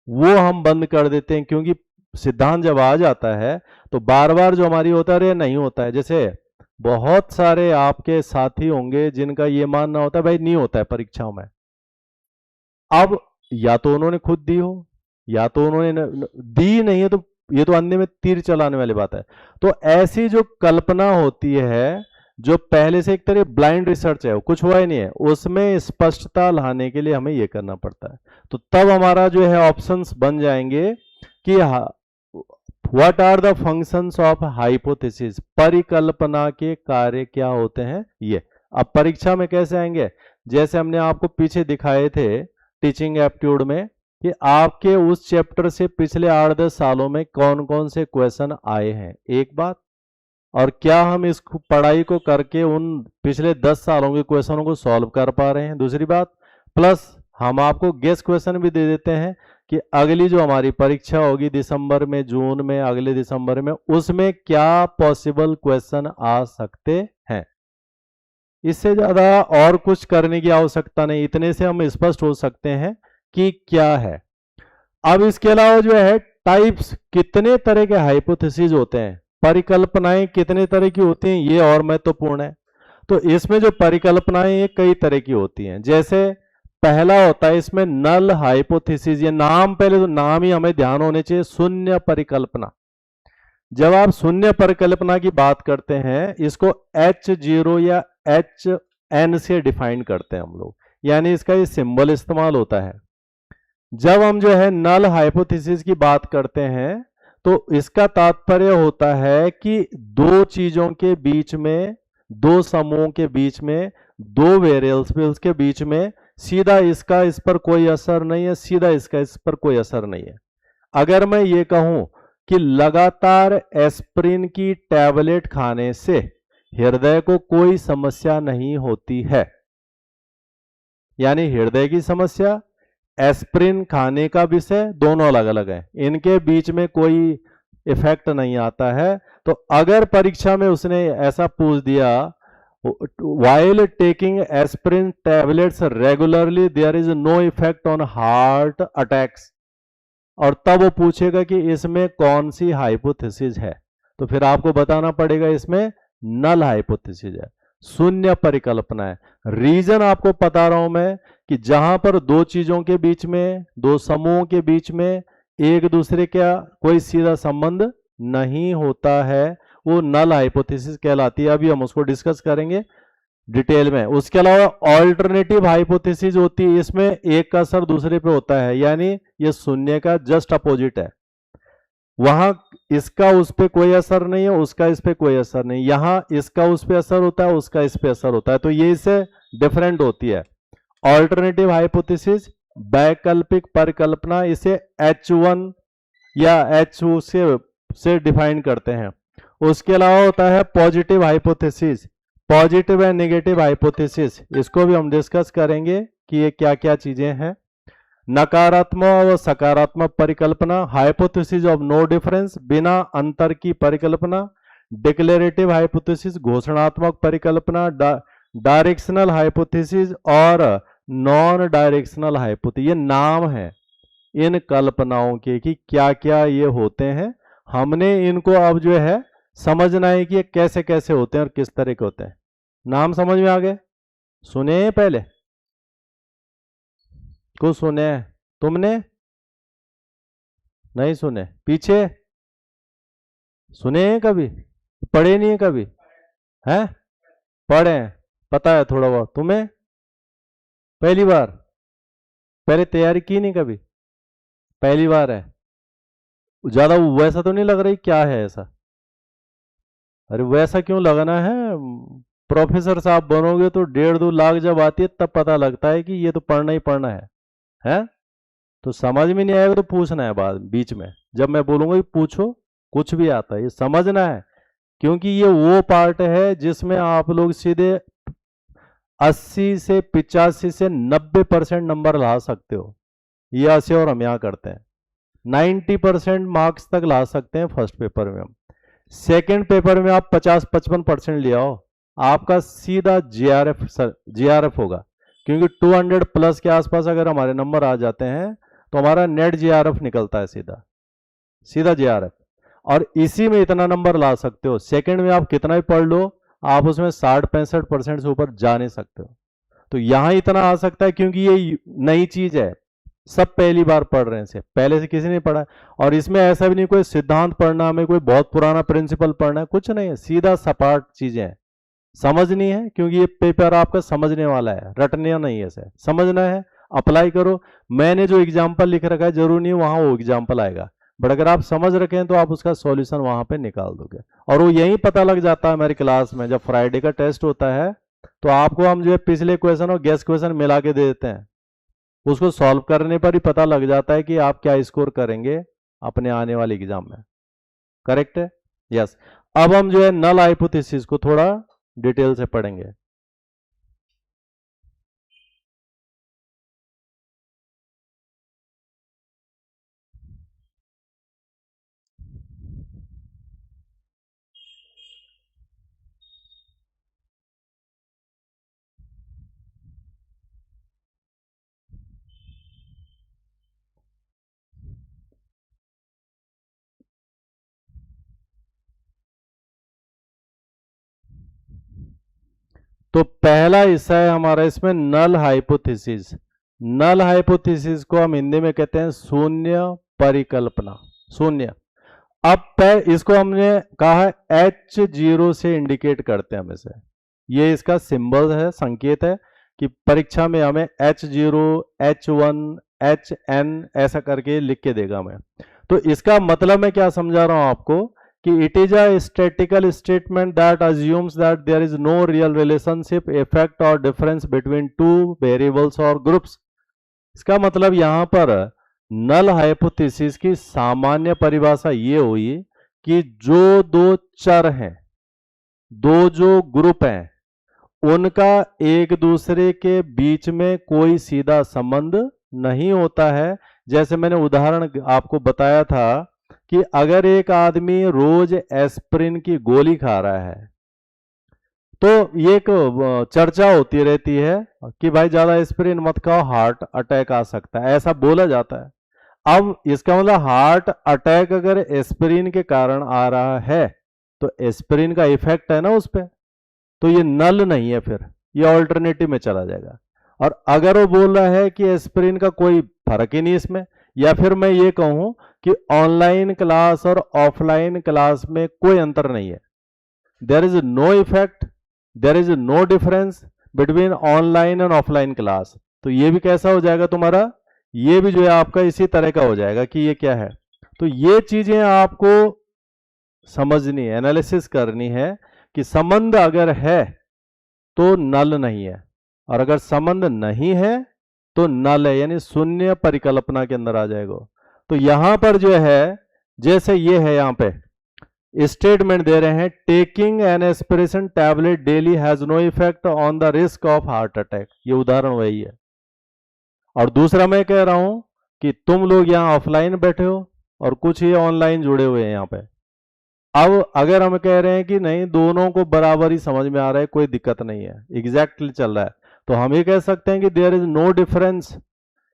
वो हम बंद कर देते हैं। क्योंकि सिद्धांत जब आ जाता है तो बार बार जो हमारी होता है नहीं होता है। जैसे बहुत सारे आपके साथी होंगे जिनका ये मानना होता है भाई नहीं होता है परीक्षाओं में। अब या तो उन्होंने खुद दी हो, या तो उन्होंने दी नहीं है, तो ये तो अंधे में तीर चलाने वाली बात है। तो ऐसी जो कल्पना होती है, जो पहले से एक तरह ब्लाइंड रिसर्च है, वो कुछ हुआ ही नहीं है, उसमें स्पष्टता लाने के लिए हमें ये करना पड़ता है। तो तब हमारा जो है ऑप्शंस बन जाएंगे कि what are the functions of hypothesis, परिकल्पना के कार्य क्या होते हैं ये। अब परीक्षा में कैसे आएंगे? जैसे हमने आपको पीछे दिखाए थे टीचिंग एप्टीट्यूड में, कि आपके उस चैप्टर से पिछले 8-10 सालों में कौन कौन से क्वेश्चन आए हैं, एक बात। और क्या हम इस पढ़ाई को करके उन पिछले 10 सालों के क्वेश्चनों को सॉल्व कर पा रहे हैं, दूसरी बात। प्लस हम आपको गेस्ट क्वेश्चन भी दे देते हैं कि अगली जो हमारी परीक्षा होगी दिसंबर में, जून में, अगले दिसंबर में, उसमें क्या पॉसिबल क्वेश्चन आ सकते हैं। इससे ज्यादा और कुछ करने की आवश्यकता नहीं, इतने से हम स्पष्ट हो सकते हैं कि क्या है। अब इसके अलावा जो है टाइप्स, कितने तरह के हाइपोथेसिस होते हैं, परिकल्पनाएं कितने तरह की होती हैं, ये और महत्वपूर्ण है। तो इसमें जो परिकल्पनाएं ये कई तरह की होती हैं। जैसे पहला होता है इसमें नल हाइपोथेसिस, ये नाम, पहले तो नाम ही हमें ध्यान होने चाहिए, शून्य परिकल्पना। जब आप शून्य परिकल्पना की बात करते हैं, इसको H0 या HN से डिफाइन करते हैं हम लोग, यानी इसका ये सिंबल इस्तेमाल होता है। जब हम जो है नल हाइपोथेसिस की बात करते हैं तो इसका तात्पर्य होता है कि दो चीजों के बीच में, दो समूहों के बीच में, दो वेरिएबल्स के बीच में सीधा इसका इस पर कोई असर नहीं है, सीधा इसका इस पर कोई असर नहीं है। अगर मैं ये कहूं कि लगातार एस्प्रिन की टैबलेट खाने से हृदय को कोई समस्या नहीं होती है, यानी हृदय की समस्या, एस्प्रिन खाने का विषय दोनों अलग अलग है, इनके बीच में कोई इफेक्ट नहीं आता है। तो अगर परीक्षा में उसने ऐसा पूछ दिया, while taking aspirin tablets regularly there is no effect on heart attacks, और तब वो पूछेगा कि इसमें कौन सी हाइपोथेसिस है, तो फिर आपको बताना पड़ेगा इसमें नल हाइपोथेसिस है, शून्य परिकल्पना है। रीजन आपको बता रहा हूं मैं कि जहां पर दो चीजों के बीच में, दो समूहों के बीच में एक दूसरे का कोई सीधा संबंध नहीं होता है, वो नल हाइपोथेसिस कहलाती है। अभी हम उसको डिस्कस करेंगे डिटेल में। उसके अलावा ऑल्टरनेटिव हाइपोथेसिस होती है, इसमें एक का असर दूसरे पे होता है, यानी ये शून्य का जस्ट अपोजिट है। वहां इसका उस पे कोई असर नहीं है, उसका इस पे कोई असर नहीं, यहां इसका उस पे असर होता है, उसका इस पे असर होता है, तो ये इससे डिफरेंट होती है। ऑल्टरनेटिव हाइपोथेसिस वैकल्पिक परिकल्पना, इसे H1 या H2 से डिफाइन करते हैं। उसके अलावा होता है positive hypothesis, positive and negative hypothesis, इसको भी हम डिस्कस करेंगे कि ये क्या क्या चीजें हैं। नकारात्मक और सकारात्मक परिकल्पना, हाइपोथेसिस ऑफ नो डिफरेंस, बिना अंतर की परिकल्पना। डिक्लेरेटिव हाइपोथेसिस, घोषणात्मक परिकल्पना। डायरेक्शनल हाइपोथेसिस और नॉन डायरेक्शनल हाइपोथेसिस, ये नाम है इन कल्पनाओं के कि क्या क्या ये होते हैं। हमने इनको अब जो है समझना है कि ये कैसे कैसे होते हैं और किस तरह के होते हैं। नाम समझ में आ गए? सुने हैं पहले? कुछ सुने हैं? तुमने नहीं सुने? पीछे सुने हैं कभी? पढ़े नहीं है कभी? हैं? पढ़े हैं, पता है थोड़ा बहुत। तुम्हें पहली बार? पहले तैयारी की नहीं कभी? पहली बार है? ज्यादा वैसा तो नहीं लग रही क्या है ऐसा? अरे वैसा क्यों लगना है? प्रोफेसर साहब बनोगे तो 1.5-2 लाख जब आती है तब पता लगता है कि ये तो पढ़ना ही पढ़ना है? तो समझ में नहीं आएगा तो पूछना है बाद बीच में, जब मैं बोलूंगा कि पूछो, कुछ भी आता है ये समझना है, क्योंकि ये वो पार्ट है जिसमें आप लोग सीधे 80 से 85 से 90% नंबर ला सकते हो। ये ऐसे और हम यहाँ करते हैं 90% मार्क्स तक ला सकते हैं फर्स्ट पेपर में हम। सेकंड पेपर में आप 50-55% ले आओ, आपका सीधा जीआरएफ होगा, क्योंकि 200 प्लस के आसपास अगर हमारे नंबर आ जाते हैं तो हमारा नेट जीआरएफ निकलता है, सीधा सीधा जीआरएफ। और इसी में इतना नंबर ला सकते हो। सेकंड में आप कितना भी पढ़ लो, आप उसमें 60-65% से ऊपर जा नहीं सकते हो। तो यहां इतना आ सकता है क्योंकि ये नई चीज है, सब पहली बार पढ़ रहे हैं, इसे पहले से किसी ने पढ़ा। और इसमें ऐसा भी नहीं कोई सिद्धांत पढ़ना, हमें कोई बहुत पुराना प्रिंसिपल पढ़ना है, कुछ नहीं है, सीधा सपाट चीजें हैं। समझनी है क्योंकि ये पेपर आपका समझने वाला है, रटने नहीं है, इसे समझना है, अप्लाई करो। मैंने जो एग्जाम्पल लिख रखा है जरूरी नहीं वहां वो एग्जाम्पल आएगा, बट अगर आप समझ रखे हैं तो आप उसका सॉल्यूशन वहां पे निकाल दोगे। और वो यही पता लग जाता है हमारी क्लास में, जब फ्राइडे का टेस्ट होता है तो आपको हम जो है पिछले क्वेश्चन और गेस्ट क्वेश्चन मिला के दे देते हैं, उसको सॉल्व करने पर ही पता लग जाता है कि आप क्या स्कोर करेंगे अपने आने वाले एग्जाम में। करेक्ट है? यस। अब हम जो है नल हाइपोथेसिस को थोड़ा डिटेल से पढ़ेंगे। तो पहला हिस्सा है हमारा इसमें नल हाइपोथेसिस। नल हाइपोथेसिस को हम हिंदी में कहते हैं शून्य परिकल्पना, शून्य। अब इसको हमने कहा है H0 से इंडिकेट करते हैं हमेशा, ये इसका सिंबल है, संकेत है कि परीक्षा में हमें H0, H1, HN ऐसा करके लिख के देगा हमें। तो इसका मतलब मैं क्या समझा रहा हूं आपको कि it is a statistical statement that assumes that there is no real relationship, effect or difference between two variables or groups। इसका मतलब यहां पर नल हाइपोथेसिस की सामान्य परिभाषा ये हुई कि जो दो चर हैं, दो जो ग्रुप हैं, उनका एक दूसरे के बीच में कोई सीधा संबंध नहीं होता है। जैसे मैंने उदाहरण आपको बताया था कि अगर एक आदमी रोज एस्प्रिन की गोली खा रहा है तो ये एक चर्चा होती रहती है कि भाई ज्यादा एस्प्रिन मत खाओ, हार्ट अटैक आ सकता है, ऐसा बोला जाता है। अब इसका मतलब हार्ट अटैक अगर एस्प्रिन के कारण आ रहा है तो एस्प्रिन का इफेक्ट है ना उस पर, तो ये नल नहीं है, फिर ये ऑल्टरनेटिव में चला जाएगा। और अगर वो बोल रहा है कि एस्प्रिन का कोई फर्क ही नहीं इसमें, या फिर मैं ये कहूं कि ऑनलाइन क्लास और ऑफलाइन क्लास में कोई अंतर नहीं है, there is no effect, there is no difference between online and offline class, तो ये भी कैसा हो जाएगा तुम्हारा, ये भी जो है आपका इसी तरह का हो जाएगा कि ये क्या है। तो ये चीजें आपको समझनी है, एनालिसिस करनी है कि संबंध अगर है तो नल नहीं है, और अगर संबंध नहीं है तो नल है, यानी शून्य परिकल्पना के अंदर आ जाएगा। तो यहां पर जो है, जैसे ये है, यहां पे स्टेटमेंट दे रहे हैं, taking an aspiration tablet daily has no effect on the risk of heart attack. ये उदाहरण वही है। और दूसरा मैं कह रहा हूं कि तुम लोग यहाँ ऑफलाइन बैठे हो और कुछ ये ऑनलाइन जुड़े हुए हैं यहाँ पे। अब अगर हम कह रहे हैं कि नहीं, दोनों को बराबर ही समझ में आ रहा है, कोई दिक्कत नहीं है, एग्जैक्टली चल रहा है, तो हम ये कह सकते हैं कि there is no difference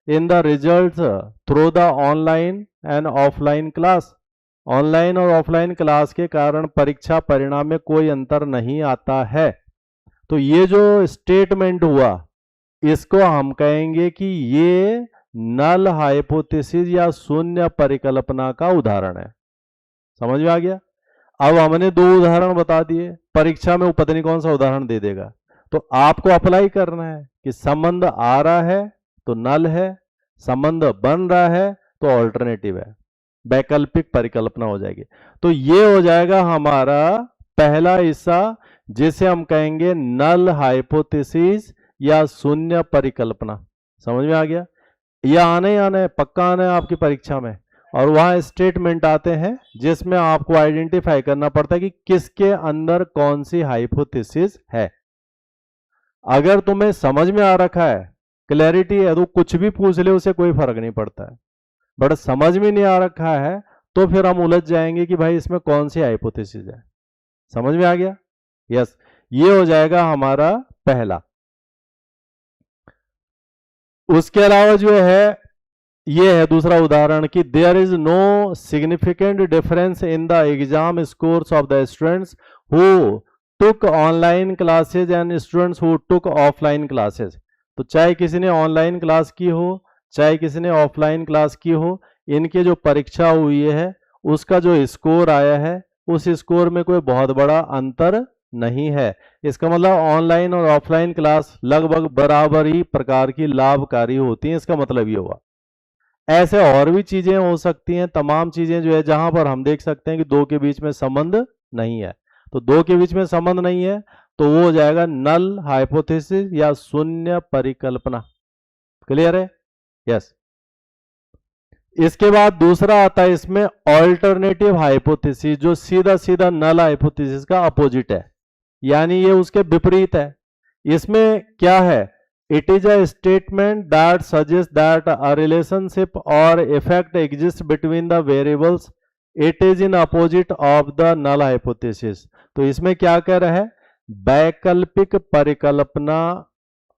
in the results through the online and offline class. Online और ऑफलाइन क्लास के कारण परीक्षा परिणाम में कोई अंतर नहीं आता है। तो ये जो स्टेटमेंट हुआ, इसको हम कहेंगे कि ये नल हाइपोथेसिस या शून्य परिकल्पना का उदाहरण है। समझ में आ गया? अब हमने दो उदाहरण बता दिए, परीक्षा में वो पता नहीं कौन सा उदाहरण दे देगा। तो आपको अप्लाई करना है कि संबंध आ रहा है तो नल है, संबंध बन रहा है तो ऑल्टरनेटिव है, वैकल्पिक परिकल्पना हो जाएगी। तो ये हो जाएगा हमारा पहला हिस्सा, जिसे हम कहेंगे नल हाइपोथेसिस या शून्य परिकल्पना। समझ में आ गया? यह आने है, पक्का आना है आपकी परीक्षा में। और वहां स्टेटमेंट आते हैं जिसमें आपको आइडेंटिफाई करना पड़ता है कि किसके अंदर कौन सी हाइपोथेसिस है। अगर तुम्हें समझ में आ रखा है, क्लैरिटी है, तो कुछ भी पूछ ले, उसे कोई फर्क नहीं पड़ता है। बट समझ में नहीं आ रखा है तो फिर हम उलझ जाएंगे कि भाई इसमें कौन सी हाइपोथेसिस है। समझ में आ गया? यस, ये हो जाएगा हमारा पहला। उसके अलावा जो है, ये है दूसरा उदाहरण कि there is no significant difference in the exam scores of the students who took online classes and students who took offline classes. तो चाहे किसी ने ऑनलाइन क्लास की हो, चाहे किसी ने ऑफलाइन क्लास की हो, इनकी जो परीक्षा हुई है उसका जो स्कोर आया है, उस स्कोर में कोई बहुत बड़ा अंतर नहीं है। इसका मतलब ऑनलाइन और ऑफलाइन क्लास लगभग बराबर ही प्रकार की लाभकारी होती हैं, इसका मतलब ये हुआ। ऐसे और भी चीजें हो सकती हैं, तमाम चीजें जो है जहां पर हम देख सकते हैं कि दो के बीच में संबंध नहीं है। तो दो के बीच में संबंध नहीं है तो वो हो जाएगा नल हाइपोथेसिस या शून्य परिकल्पना। क्लियर है? यस। इसके बाद दूसरा आता है इसमें ऑल्टरनेटिव हाइपोथेसिस, जो सीधा सीधा नल हाइपोथेसिस का अपोजिट है, यानी ये उसके विपरीत है। इसमें क्या है? It is a statement that suggests that a relationship or effect exists between the variables. It is in opposite of the null hypothesis. तो इसमें क्या कह रहा है? वैकल्पिक परिकल्पना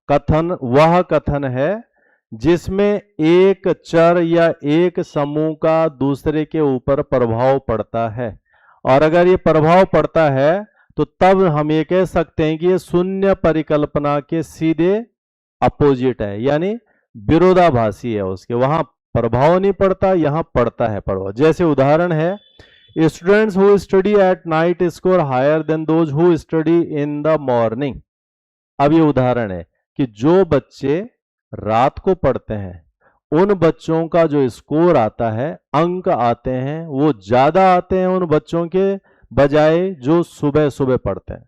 कथन वह कथन है जिसमें एक चर या एक समूह का दूसरे के ऊपर प्रभाव पड़ता है, और अगर ये प्रभाव पड़ता है तो तब हम ये कह सकते हैं कि ये शून्य परिकल्पना के सीधे अपोजिट है, यानी विरोधाभासी है उसके। वहां प्रभाव नहीं पड़ता, यहां पड़ता है प्रभाव। जैसे उदाहरण है, students who study at night score higher than those who study in the morning. अब ये उदाहरण है कि जो बच्चे रात को पढ़ते हैं उन बच्चों का जो स्कोर आता है, अंक आते हैं, वो ज्यादा आते हैं उन बच्चों के बजाय जो सुबह सुबह पढ़ते हैं।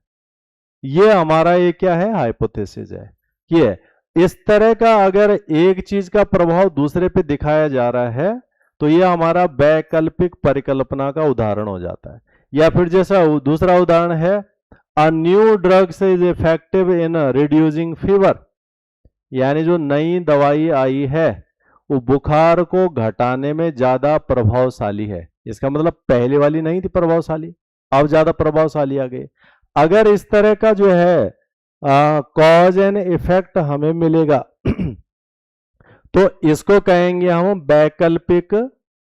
ये हमारा ये क्या है? हाइपोथेसिस है कि इस तरह का अगर एक चीज का प्रभाव दूसरे पे दिखाया जा रहा है तो यह हमारा वैकल्पिक परिकल्पना का उदाहरण हो जाता है। या फिर जैसा दूसरा उदाहरण है, a new drugs is effective in reducing fever, यानी जो नई दवाई आई है वो बुखार को घटाने में ज्यादा प्रभावशाली है। इसका मतलब पहले वाली नहीं थी प्रभावशाली, अब ज्यादा प्रभावशाली आ गई। अगर इस तरह का जो है कॉज एंड इफेक्ट हमें मिलेगा तो इसको कहेंगे हम वैकल्पिक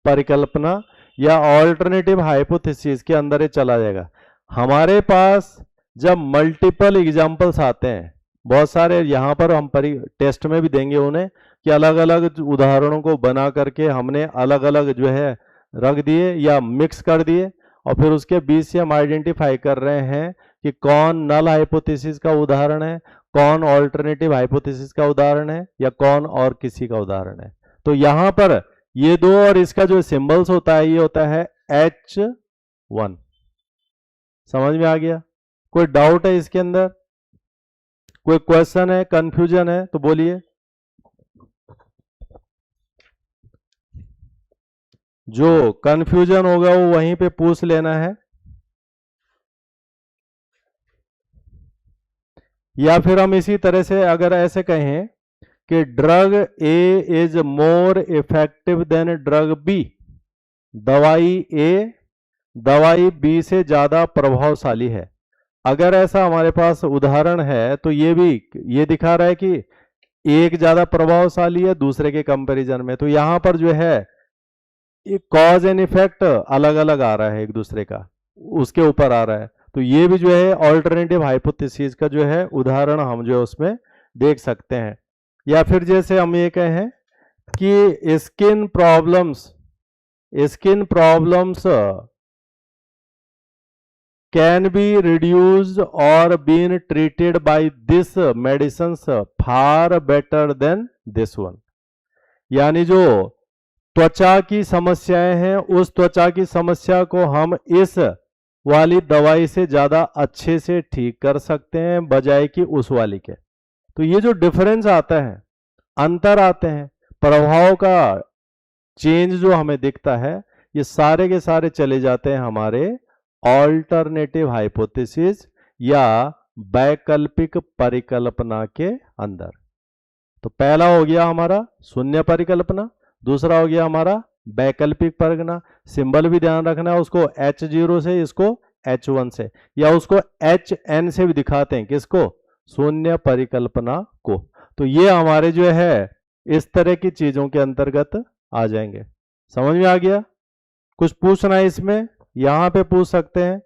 परिकल्पना या ऑल्टरनेटिव हाइपोथेसिस के अंदर ये चला जाएगा। हमारे पास जब मल्टीपल एग्जांपल्स आते हैं, बहुत सारे, यहाँ पर हम टेस्ट में भी देंगे उन्हें, कि अलग अलग उदाहरणों को बना करके हमने अलग अलग जो है रख दिए या मिक्स कर दिए, और फिर उसके बीच से हम आइडेंटिफाई कर रहे हैं कि कौन नल हाइपोथेसिस का उदाहरण है, कौन ऑल्टरनेटिव हाइपोथेसिस का उदाहरण है, या कौन और किसी का उदाहरण है। तो यहां पर ये दो और इसका जो सिंबल्स होता है ये होता है H1। समझ में आ गया? कोई डाउट है इसके अंदर? कोई क्वेश्चन है, कंफ्यूजन है तो बोलिए। जो कंफ्यूजन होगा वो वहीं पे पूछ लेना है, या फिर हम इसी तरह से अगर ऐसे कहें कि drug A is more effective than drug B, दवाई ए दवाई बी से ज्यादा प्रभावशाली है, अगर ऐसा हमारे पास उदाहरण है तो ये भी ये दिखा रहा है कि एक ज्यादा प्रभावशाली है दूसरे के कंपैरिजन में, तो यहां पर जो है कॉज एंड इफेक्ट अलग अलग आ रहा है एक दूसरे का, उसके ऊपर आ रहा है, तो ये भी जो है ऑल्टरनेटिव हाइपोथेसिस का जो है उदाहरण हम जो है उसमें देख सकते हैं। या फिर जैसे हम ये कहें कि skin problems can be reduced और been treated by this medicines far better than this one, यानी जो त्वचा की समस्याएं हैं उस त्वचा की समस्या को हम इस वाली दवाई से ज्यादा अच्छे से ठीक कर सकते हैं बजाय कि उस वाली के। तो ये जो डिफरेंस आता है, अंतर आते हैं, प्रभाव का चेंज जो हमें दिखता है, ये सारे के सारे चले जाते हैं हमारे ऑल्टरनेटिव हाइपोथेसिस या वैकल्पिक परिकल्पना के अंदर। तो पहला हो गया हमारा शून्य परिकल्पना, दूसरा हो गया हमारा वैकल्पिक परिकल्पना, सिंबल भी ध्यान रखना है उसको H0 से, इसको H1 से, या उसको HN से भी दिखाते हैं, किसको, शून्य परिकल्पना को। तो ये हमारे जो है इस तरह की चीजों के अंतर्गत आ जाएंगे। समझ में आ गया? कुछ पूछना है इसमें, यहां पे पूछ सकते हैं,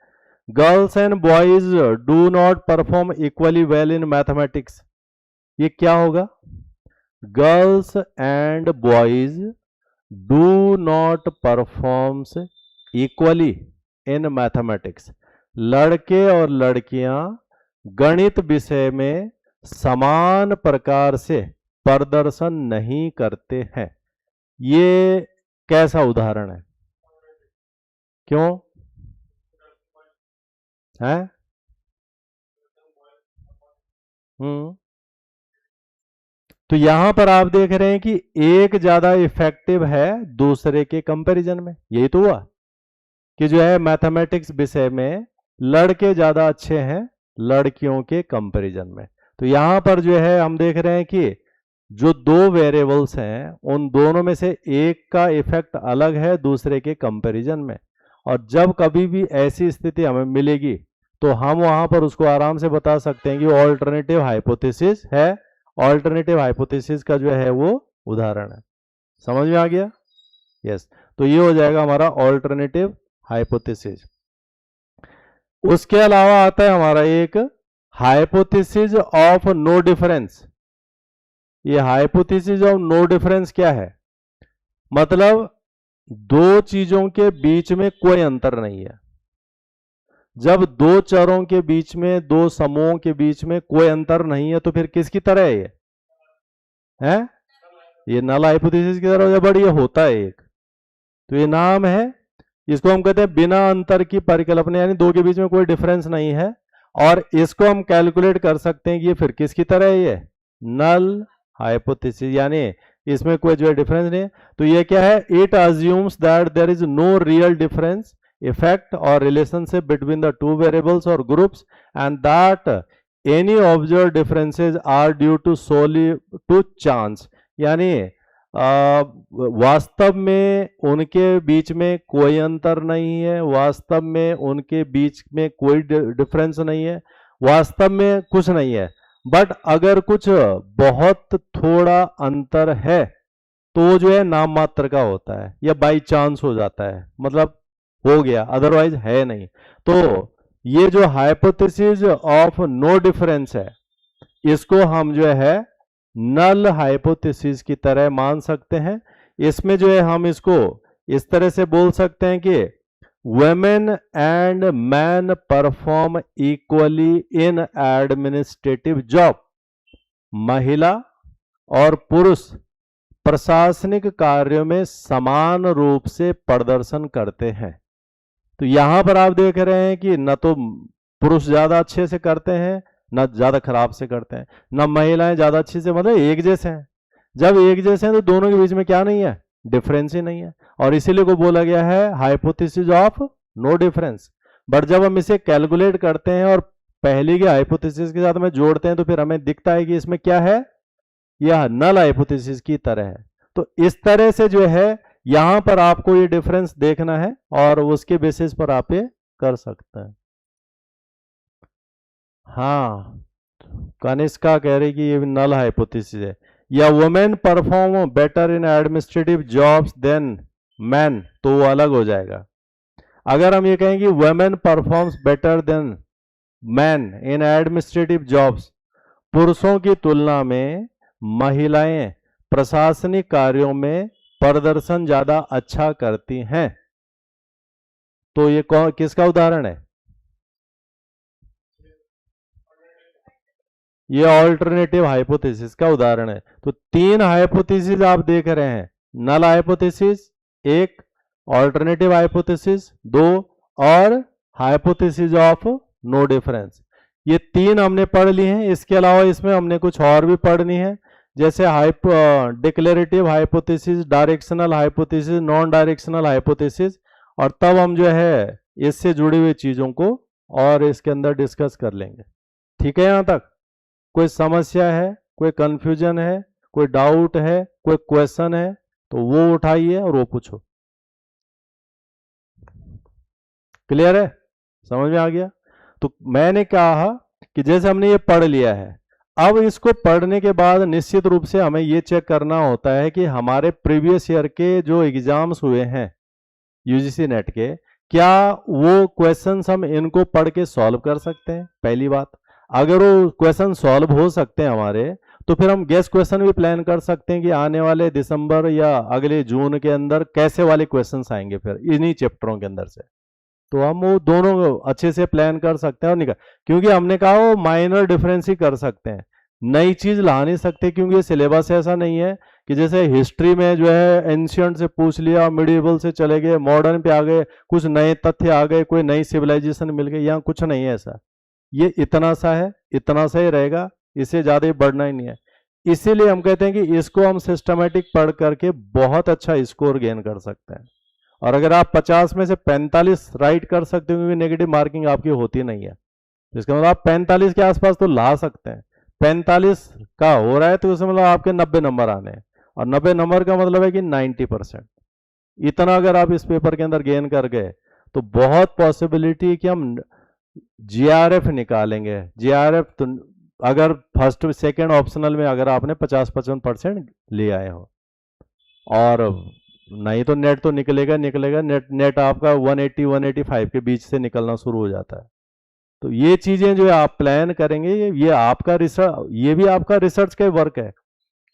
girls and boys do not perform equally well in mathematics, ये क्या होगा? Girls and boys do not performs equally in mathematics, लड़के और लड़कियां गणित विषय में समान प्रकार से प्रदर्शन नहीं करते हैं। ये कैसा उदाहरण है? क्यों है? तो यहां पर आप देख रहे हैं कि एक ज्यादा इफेक्टिव है दूसरे के कंपैरिजन में, यही तो हुआ कि जो है मैथमेटिक्स विषय में लड़के ज्यादा अच्छे हैं लड़कियों के कंपैरिजन में। तो यहां पर जो है हम देख रहे हैं कि जो दो वेरिएबल्स हैं उन दोनों में से एक का इफेक्ट अलग है दूसरे के कंपैरिजन में, और जब कभी भी ऐसी स्थिति हमें मिलेगी तो हम वहां पर उसको आराम से बता सकते हैं कि ऑल्टरनेटिव हाइपोथेसिस है, ऑल्टरनेटिव हाइपोथेसिस का जो है वो उदाहरण है। समझ में आ गया? यस। तो ये हो जाएगा हमारा ऑल्टरनेटिव हाइपोथेसिस। उसके अलावा आता है हमारा एक हाइपोथेसिस ऑफ नो डिफरेंस। ये हाइपोथेसिस ऑफ नो डिफरेंस क्या है? मतलब दो चीजों के बीच में कोई अंतर नहीं है। जब दो चरों के बीच में, दो समूहों के बीच में कोई अंतर नहीं है तो फिर किसकी तरह है ये? है ये नल हाइपोथेसिस की तरह, बट ये होता है एक, तो ये नाम है, इसको हम कहते हैं बिना अंतर की परिकल्पना, यानी दो के बीच में कोई डिफरेंस नहीं है, और इसको हम कैलकुलेट कर सकते हैं कि ये फिर किसकी तरह है? ये नल हाइपोथेसिस, यानी इसमें कोई जो है डिफरेंस नहीं है। तो ये क्या है? It assumes that there is no real difference effect or relationship between the two variables or groups, and that any observed differences are due to solely to chance, यानी वास्तव में उनके बीच में कोई अंतर नहीं है, वास्तव में उनके बीच में कोई डिफरेंस नहीं है, वास्तव में कुछ नहीं है, बट अगर कुछ बहुत थोड़ा अंतर है तो जो है नाम मात्र का होता है या बाई चांस हो जाता है, मतलब हो गया, अदरवाइज है नहीं। तो ये जो हाइपोथेसिस ऑफ नो डिफरेंस है इसको हम जो है नल हाइपोथेसिस की तरह मान सकते हैं। इसमें जो है हम इसको इस तरह से बोल सकते हैं कि women and man perform equally in administrative job, महिला और पुरुष प्रशासनिक कार्यों में समान रूप से प्रदर्शन करते हैं। तो यहां पर आप देख रहे हैं कि न तो पुरुष ज्यादा अच्छे से करते हैं न ज्यादा खराब से करते हैं, न महिलाएं ज्यादा अच्छे से, मतलब एक जैसे हैं। जब एक जैसे हैं तो दोनों के बीच में क्या नहीं है? डिफरेंस ही नहीं है, और इसीलिए को बोला गया है hypothesis of no difference. But जब हम इसे कैलकुलेट करते हैं और पहले के हाइपोथेसिस के साथ में जोड़ते हैं तो फिर हमें दिखता है कि इसमें क्या है, यह नल हाइपोथेसिस की तरह है। तो इस तरह से जो है यहां पर आपको ये डिफरेंस देखना है और उसके बेसिस पर आप ये कर सकते हैं। हाँ, कनिष्का कह रही कि ये नल हाइपोथेसिस है। या women perform better in administrative jobs than man, तो वो अलग हो जाएगा। अगर हम ये कहें कि women performs better than man in administrative jobs, पुरुषों की तुलना में महिलाएं प्रशासनिक कार्यों में प्रदर्शन ज्यादा अच्छा करती हैं, तो ये किसका उदाहरण है? ये ऑल्टरनेटिव हाइपोथेसिस का उदाहरण है। तो तीन हाइपोथेसिस आप देख रहे हैं, नल हाइपोथेसिस एक, ऑल्टरनेटिव हाइपोथेसिस दो, और हाइपोथेसिस ऑफ नो डिफरेंस। ये तीन हमने पढ़ लिए हैं। इसके अलावा इसमें हमने कुछ और भी पढ़नी है, जैसे declarative hypothesis, directional hypothesis, non directional hypothesis, और तब हम जो है इससे जुड़ी हुई चीजों को और इसके अंदर डिस्कस कर लेंगे। ठीक है? यहां तक कोई समस्या है, कोई कंफ्यूजन है, कोई डाउट है, कोई क्वेश्चन है तो वो उठाइए और वो पूछो। क्लियर है? समझ में आ गया? तो मैंने कहा कि जैसे हमने ये पढ़ लिया है, अब इसको पढ़ने के बाद निश्चित रूप से हमें ये चेक करना होता है कि हमारे प्रीवियस ईयर के जो एग्जाम्स हुए हैं यूजीसी नेट के, क्या वो क्वेश्चंस हम इनको पढ़ के सॉल्व कर सकते हैं? पहली बात, अगर वो क्वेश्चन सॉल्व हो सकते हैं हमारे, तो फिर हम गेस क्वेश्चन भी प्लान कर सकते हैं कि आने वाले दिसंबर या अगले जून के अंदर कैसे वाले क्वेश्चंस आएंगे फिर इन्हीं चैप्टरों के अंदर से। तो हम वो दोनों अच्छे से प्लान कर सकते हैं और निकाल, क्योंकि हमने कहा वो माइनर डिफरेंस ही कर सकते हैं, नई चीज ला नहीं सकते, क्योंकि सिलेबस ऐसा नहीं है कि जैसे हिस्ट्री में जो है एंशियंट से पूछ लिया, मिडिवल से चले गए, मॉडर्न पे आ गए, कुछ नए तथ्य आ गए, कोई नई सिविलाइजेशन मिल गई। यहाँ कुछ नहीं है ऐसा, ये इतना सा है, इतना सा ही रहेगा, इससे ज्यादा ही बढ़ना ही नहीं है। इसीलिए हम कहते हैं कि इसको हम सिस्टमेटिक पढ़ करके बहुत अच्छा स्कोर गेन कर सकते हैं। और अगर आप 50 में से 45 राइट कर सकते हो, क्योंकि नेगेटिव मार्किंग आपकी होती नहीं है, तो इसका मतलब आप 45 के आसपास तो ला सकते हैं। 45 का हो रहा है तो उसमें मतलब आपके 90 नंबर आने हैं, और 90 नंबर का मतलब है कि 90%। इतना अगर आप इस पेपर के अंदर गेन कर गए तो बहुत पॉसिबिलिटी है कि हम जीआरएफ निकालेंगे। जीआरएफ तो अगर फर्स्ट सेकंड ऑप्शनल में अगर आपने 50-55% ले आए हो, और नहीं तो नेट तो निकलेगा निकलेगा, नेट आपका 180-185 के बीच से निकलना शुरू हो जाता है। तो ये चीजें जो आप प्लान करेंगे, ये आपका रिसर्च, ये भी आपका रिसर्च का वर्क है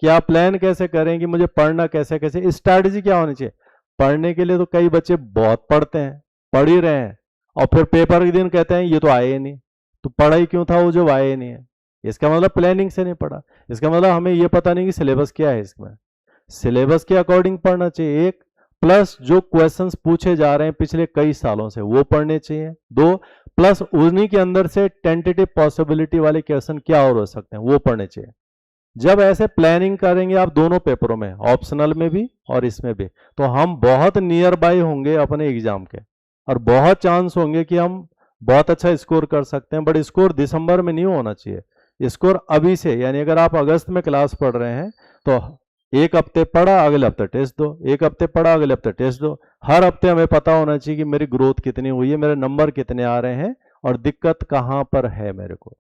कि आप प्लान कैसे करें कि मुझे पढ़ना कैसे कैसे, स्ट्रैटेजी क्या होनी चाहिए। पढ़ने के लिए तो कई बच्चे बहुत पढ़ते हैं, पढ़ ही रहे हैं, और फिर पेपर के दिन कहते हैं ये तो आए ही नहीं, तो पढ़ा ही क्यों था वो जो आए ही नहीं है? इसका मतलब प्लानिंग से नहीं पढ़ा, इसका मतलब हमें ये पता नहीं कि सिलेबस क्या है। इसमें सिलेबस के अकॉर्डिंग पढ़ना चाहिए, एक, प्लस जो क्वेश्चंस पूछे जा रहे हैं पिछले कई सालों से वो पढ़ने चाहिए, दो, प्लस उन्हीं के अंदर से टेंटेटिव पॉसिबिलिटी वाले क्वेश्चन क्या और हो सकते हैं वो पढ़ने चाहिए। जब ऐसे प्लानिंग करेंगे आप दोनों पेपरों में, ऑप्शनल में भी और इसमें भी, तो हम बहुत नियर बाय होंगे अपने एग्जाम के, और बहुत चांस होंगे कि हम बहुत अच्छा स्कोर कर सकते हैं। बट स्कोर दिसंबर में नहीं होना चाहिए, स्कोर अभी से, यानी अगर आप अगस्त में क्लास पढ़ रहे हैं तो एक हफ्ते पढ़ा अगले हफ्ते टेस्ट दो, एक हफ्ते पढ़ा अगले हफ्ते टेस्ट दो। हर हफ्ते हमें पता होना चाहिए कि मेरी ग्रोथ कितनी हुई है, मेरे नंबर कितने आ रहे हैं और दिक्कत कहाँ पर है मेरे को।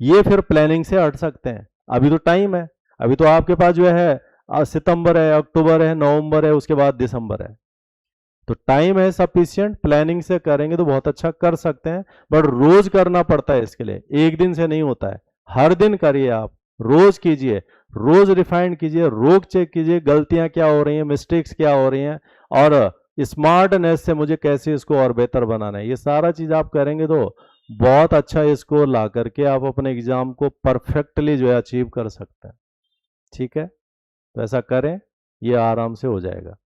ये फिर प्लानिंग से हट सकते हैं। अभी तो टाइम है, अभी तो आपके पास जो है सितंबर है, अक्टूबर है, नवंबर है, उसके बाद दिसंबर है, तो टाइम है सफिशिएंट। प्लानिंग से करेंगे तो बहुत अच्छा कर सकते हैं, बट रोज करना पड़ता है इसके लिए, एक दिन से नहीं होता है। हर दिन करिए आप, रोज कीजिए, रोज रिफाइंड कीजिए, रोज चेक कीजिए गलतियां क्या हो रही हैं, मिस्टेक्स क्या हो रही हैं, और स्मार्टनेस से मुझे कैसे इसको और बेहतर बनाना है। ये सारा चीज आप करेंगे तो बहुत अच्छा स्कोर ला करके आप अपने एग्जाम को परफेक्टली जो है अचीव कर सकते हैं। ठीक है? तो ऐसा करें, ये आराम से हो जाएगा।